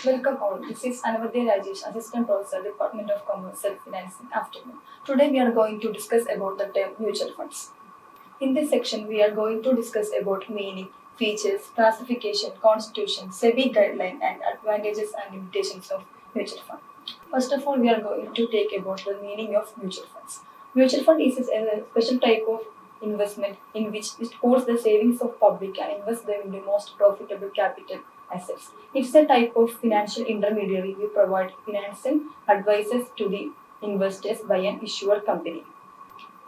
Welcome all. This is Anavadhya Rajesh, Assistant Professor, Department of Commerce, Self-Financing Afternoon. Today we are going to discuss about the term mutual funds. In this section, we are going to discuss about meaning, features, classification, constitution, SEBI guideline, and advantages and limitations of mutual fund. First of all, we are going to take about the meaning of mutual funds. Mutual fund is a special type of investment in which it holds the savings of public and invests them in the most profitable capital assets. It's a type of financial intermediary. We provide financial advices to the investors by an issuer company.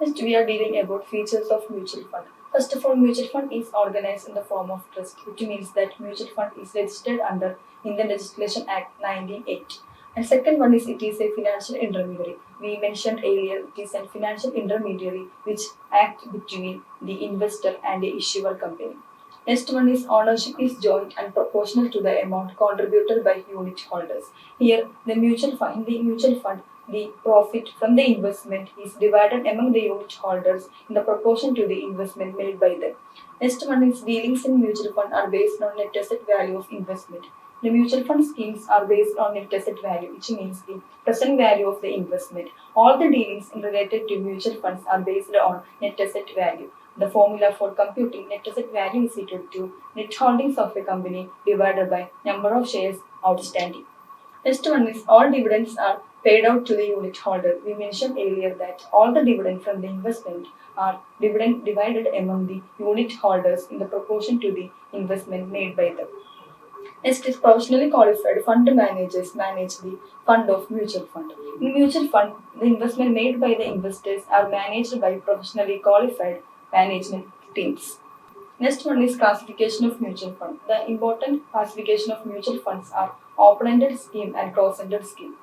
Next, we are dealing about features of mutual fund. First of all, mutual fund is organized in the form of trust, which means that mutual fund is registered under Indian Legislation Act 1980. And second one is it is a financial intermediary. We mentioned earlier it is a financial intermediary which acts between the investor and the issuer company. Next one is ownership is joint and proportional to the amount contributed by unit holders. Here, the mutual fund, the profit from the investment is divided among the unit holders in the proportion to the investment made by them. Next one is dealings in mutual fund are based on net asset value of investment. The mutual fund schemes are based on net asset value, which means the present value of the investment. All the dealings related to mutual funds are based on net asset value. The formula for computing net asset value is equal to net holdings of a company divided by number of shares outstanding. Next one is all dividends are paid out to the unit holder. We mentioned earlier that all the dividend from the investment are divided among the unit holders in the proportion to the investment made by them. Next is professionally qualified fund managers manage the fund of mutual fund. In mutual fund, the investment made by the investors are managed by professionally qualified management teams. Next one is classification of mutual fund. The important classification of mutual funds are open-ended scheme and closed-ended scheme.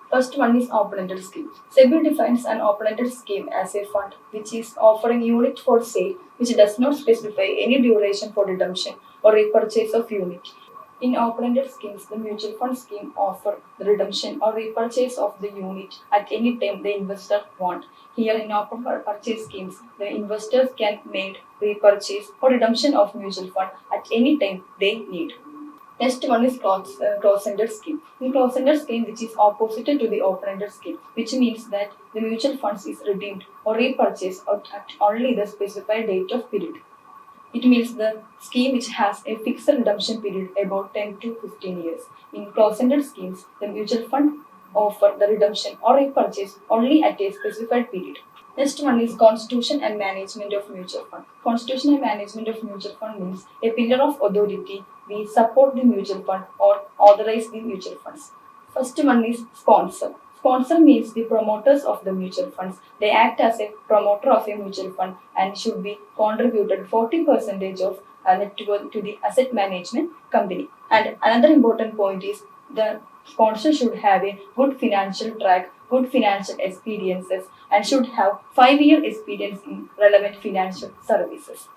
First one is open-ended scheme. SEBI defines an open-ended scheme as a fund which is offering unit for sale which does not specify any duration for redemption or repurchase of unit. In open-ended schemes, the mutual fund scheme offer the redemption or repurchase of the unit at any time the investor want. Here in open purchase schemes, the investors can make repurchase or redemption of mutual fund at any time they need. Next one is closed-ended scheme. In closed-ended scheme, which is opposite to the open-ended scheme, which means that the mutual funds is redeemed or repurchased at only the specified date of period. It means the scheme which has a fixed redemption period about 10 to 15 years. In closed-ended schemes, the mutual fund offer the redemption or repurchase only at a specified period. Next one is constitution and management of mutual fund. Constitution and management of mutual fund means a pillar of authority. We support the mutual fund or authorize the mutual funds. First one is sponsor. Sponsor means the promoters of the mutual funds. They act as a promoter of a mutual fund and should be contributed 40% of net worth to the asset management company. And another important point is the sponsor should have a good financial track, good financial experiences, and should have 5-year experience in relevant financial services.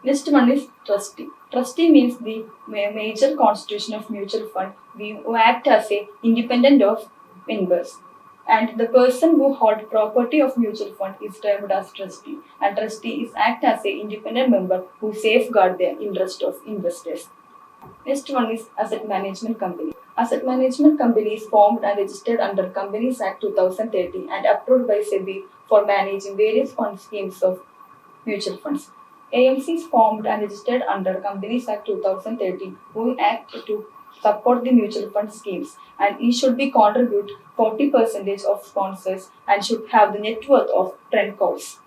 Next one is trustee. Trustee means the major constitution of mutual fund. We act as a independent of members. And the person who holds property of mutual fund is termed as trustee. And trustee is act as a independent member who safeguard the interest of investors. Next one is asset management company. Asset management company is formed and registered under Companies Act 2013 and approved by SEBI for managing various fund schemes of mutual funds. AMC is formed and registered under Companies Act 2013 who act to support the mutual fund schemes and it should be contribute 40% of sponsors and should have the net worth of 10 crores.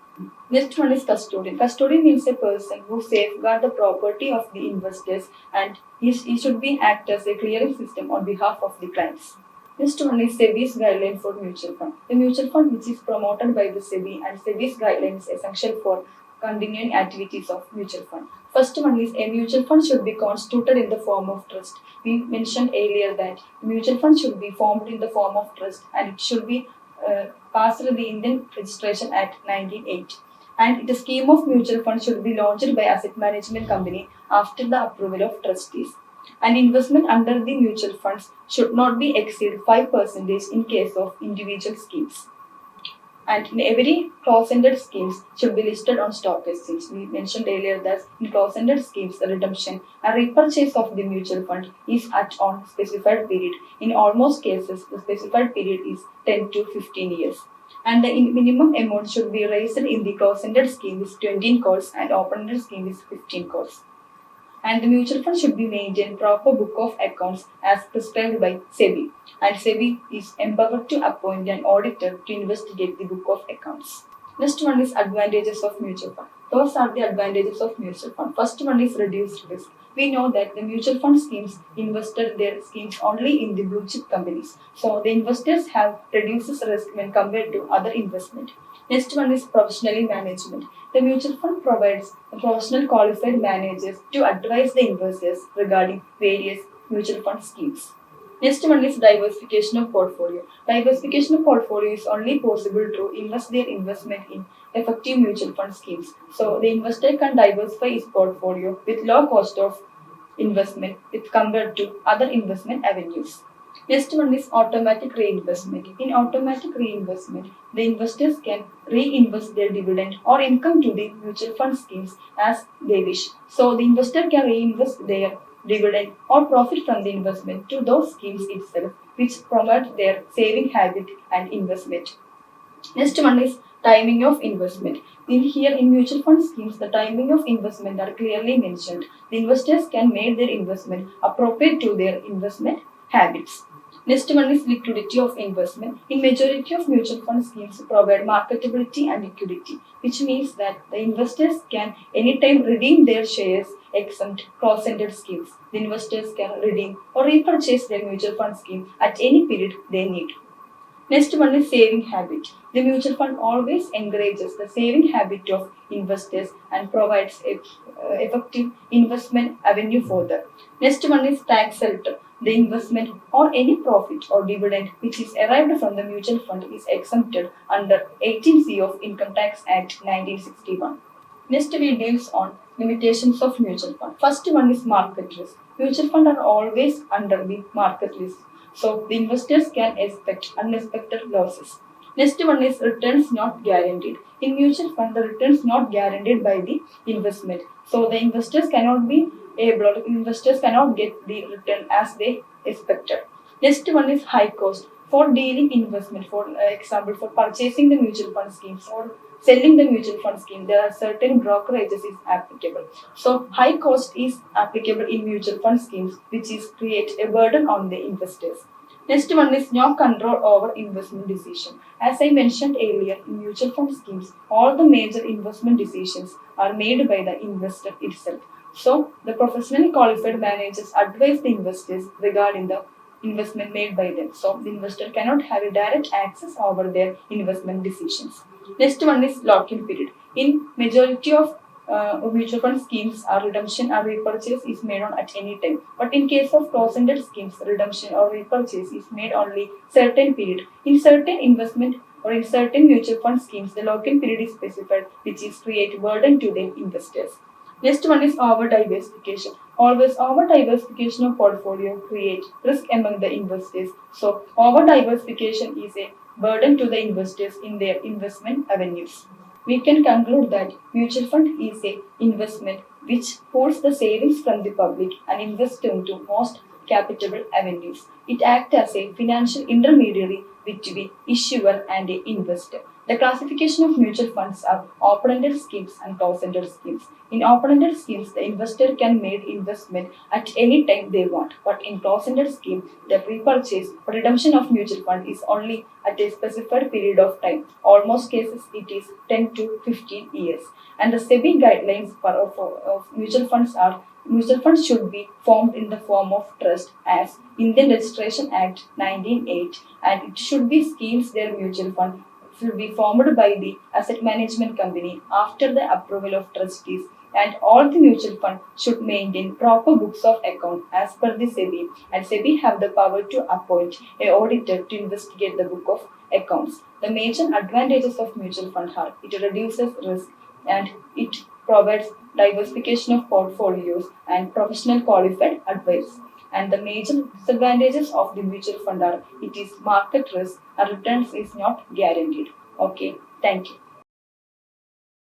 Next one is custodian. Custodian means a person who safeguard the property of the investors and he should be act as a clearing system on behalf of the clients. Next one is SEBI's guideline for mutual fund. The mutual fund which is promoted by the SEBI and SEBI's guideline is essential for continuing activities of mutual fund. First one is a mutual fund should be constituted in the form of trust. We mentioned earlier that mutual fund should be formed in the form of trust and it should be passed the Indian Registration Act 1980. And the scheme of mutual fund should be launched by asset management company after the approval of trustees. And investment under the mutual funds should not be exceed 5% in case of individual schemes. And in every closed-ended schemes should be listed on stock exchange. We mentioned earlier that in closed-ended schemes, the redemption and repurchase of the mutual fund is at on specified period. In almost cases, the specified period is 10 to 15 years. And the minimum amount should be raised in the closed-ended scheme is 20 crores and open-ended scheme is 15 crores. And the mutual fund should be maintained proper book of accounts as prescribed by SEBI. And SEBI is empowered to appoint an auditor to investigate the book of accounts. Next one is advantages of mutual fund. Those are the advantages of mutual fund. First one is reduced risk. We know that the mutual fund schemes invested their schemes only in the blue chip companies. So the investors have reduces risk when compared to other investment. Next one is professionally management. The mutual fund provides professional qualified managers to advise the investors regarding various mutual fund schemes. Next one is diversification of portfolio. Diversification of portfolio is only possible to invest their investment in effective mutual fund schemes. So the investor can diversify his portfolio with low cost of investment with compared to other investment avenues. Next one is automatic reinvestment. In automatic reinvestment, the investors can reinvest their dividend or income to the mutual fund schemes as they wish. So the investor can reinvest their dividend or profit from the investment to those schemes itself, which promote their saving habit and investment. Next one is timing of investment. In mutual fund schemes, the timing of investment are clearly mentioned. The investors can make their investment appropriate to their investment habits. Next one is liquidity of investment. In majority of mutual fund schemes provide marketability and liquidity, which means that the investors can anytime redeem their shares except closed-ended schemes. The investors can redeem or repurchase their mutual fund scheme at any period they need. Next one is saving habit. The mutual fund always encourages the saving habit of investors and provides effective investment avenue for them. Next one is tax shelter. The investment or any profit or dividend which is arrived from the mutual fund is exempted under 18C of Income Tax Act 1961. Next we deals on limitations of mutual fund. First one is market risk. Mutual funds are always under the market risk. So the investors can expect unexpected losses. Next one is returns not guaranteed. In mutual fund, the returns not guaranteed by the investment. So the investors cannot get the return as they expected. Next one is high cost. For dealing investment, for example, for purchasing the mutual fund schemes or selling the mutual fund scheme, there are certain brokerages is applicable. So high cost is applicable in mutual fund schemes, which is create a burden on the investors. Next one is no control over investment decision. As I mentioned earlier, in mutual fund schemes, all the major investment decisions are made by the investor itself. So the professionally qualified managers advise the investors regarding the investment made by them. So the investor cannot have a direct access over their investment decisions. Next one is lock-in period. In majority of mutual fund schemes, redemption or repurchase is made on at any time. But in case of closed-ended schemes, redemption or repurchase is made only certain period. In certain investment or in certain mutual fund schemes, the lock-in period is specified, which is create burden to the investors. Next one is over diversification. Always over diversification of portfolio create risk among the investors. So over diversification is a burden to the investors in their investment avenues. We can conclude that mutual fund is a investment which pulls the savings from the public and invests into most capitable avenues. It acts as a financial intermediary between issuer and a investor. The classification of mutual funds are open-ended schemes and closed-ended schemes. In open-ended schemes, the investor can make investment at any time they want. But in closed-ended scheme, the repurchase or redemption of mutual fund is only at a specified period of time. Almost cases it is 10 to 15 years. And the SEBI guidelines for mutual funds are mutual funds should be formed in the form of trust as Indian Registration Act 1908, and it should be schemes their mutual fund should be formed by the asset management company after the approval of trustees, and all the mutual fund should maintain proper books of account as per the SEBI, and SEBI have the power to appoint an auditor to investigate the book of accounts. The major advantages of mutual fund are it reduces risk and it provides diversification of portfolios and professional qualified advice. And the major disadvantages of the mutual fund are it is market risk and returns is not guaranteed. Okay, thank you.